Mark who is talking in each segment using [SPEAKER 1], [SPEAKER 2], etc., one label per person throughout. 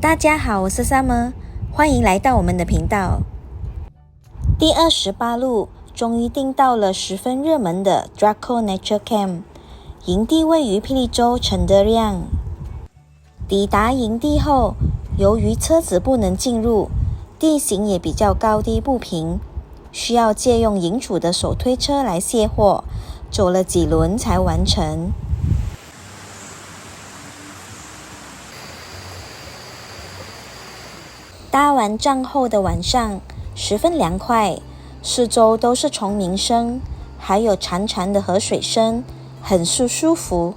[SPEAKER 1] 大家好，我是 Summer， 欢迎来到我们的频道。第28路终于订到了十分热门的 Draco Nature Camp， 营地位于霹雳州陈德亮。抵达营地后，由于车子不能进入，地形也比较高低不平，需要借用营主的手推车来卸货，走了几轮才完成。搭完帐后的晚上十分凉快，四周都是虫鸣声，还有潺潺的河水声，很舒服。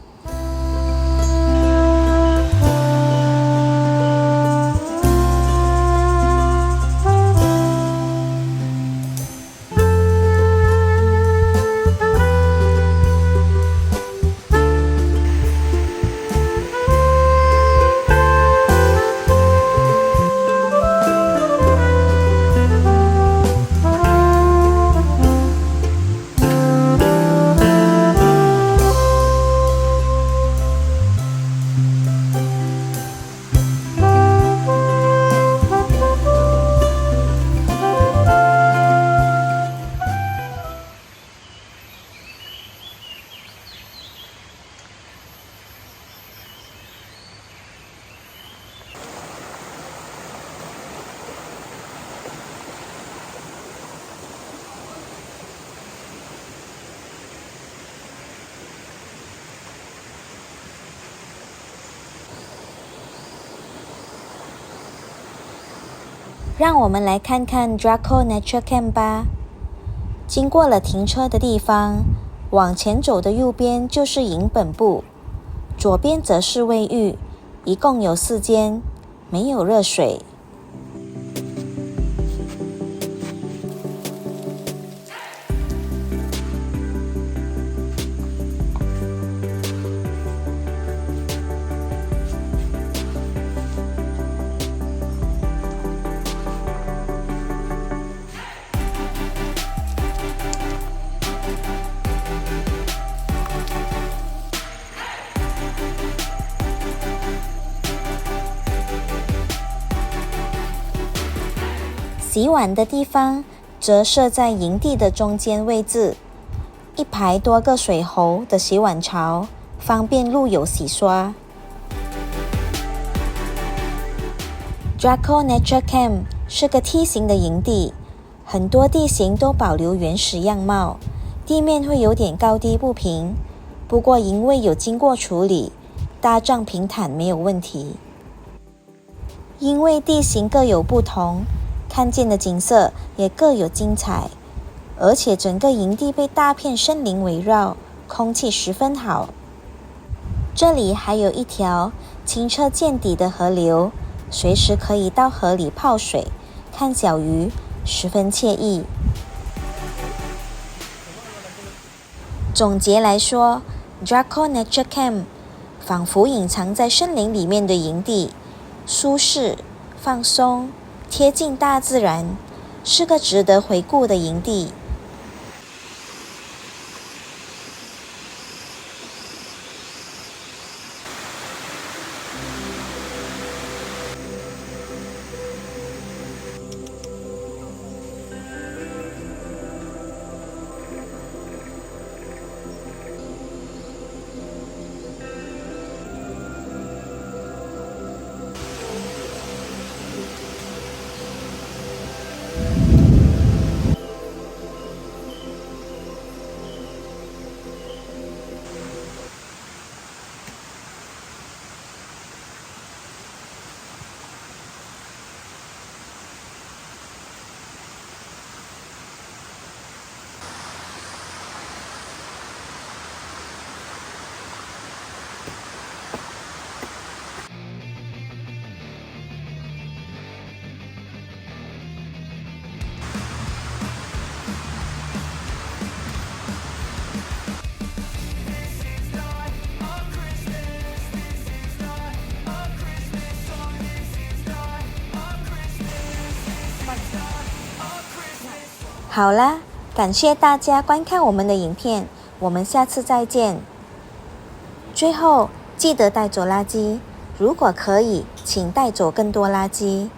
[SPEAKER 1] 让我们来看看 Draco Nature Camp 吧。经过了停车的地方，往前走的右边就是营本部，左边则是卫浴，一共有4间，没有热水。洗碗的地方则设在营地的中间位置，一排多个水喉的洗碗槽，方便路友洗刷。Draco Nature Camp 是个梯形的营地，很多地形都保留原始样貌，地面会有点高低不平，不过因为有经过处理，搭帐平坦没有问题。因为地形各有不同，看见的景色也各有精彩，而且整个营地被大片森林围绕，空气十分好。这里还有一条清澈见底的河流，随时可以到河里泡水，看小鱼，十分惬意。总结来说， Draco Nature Camp 仿佛隐藏在森林里面的营地，舒适、放松、贴近大自然，是个值得回顾的营地。好啦，感谢大家观看我们的影片，我们下次再见。最后记得带走垃圾，如果可以，请带走更多垃圾。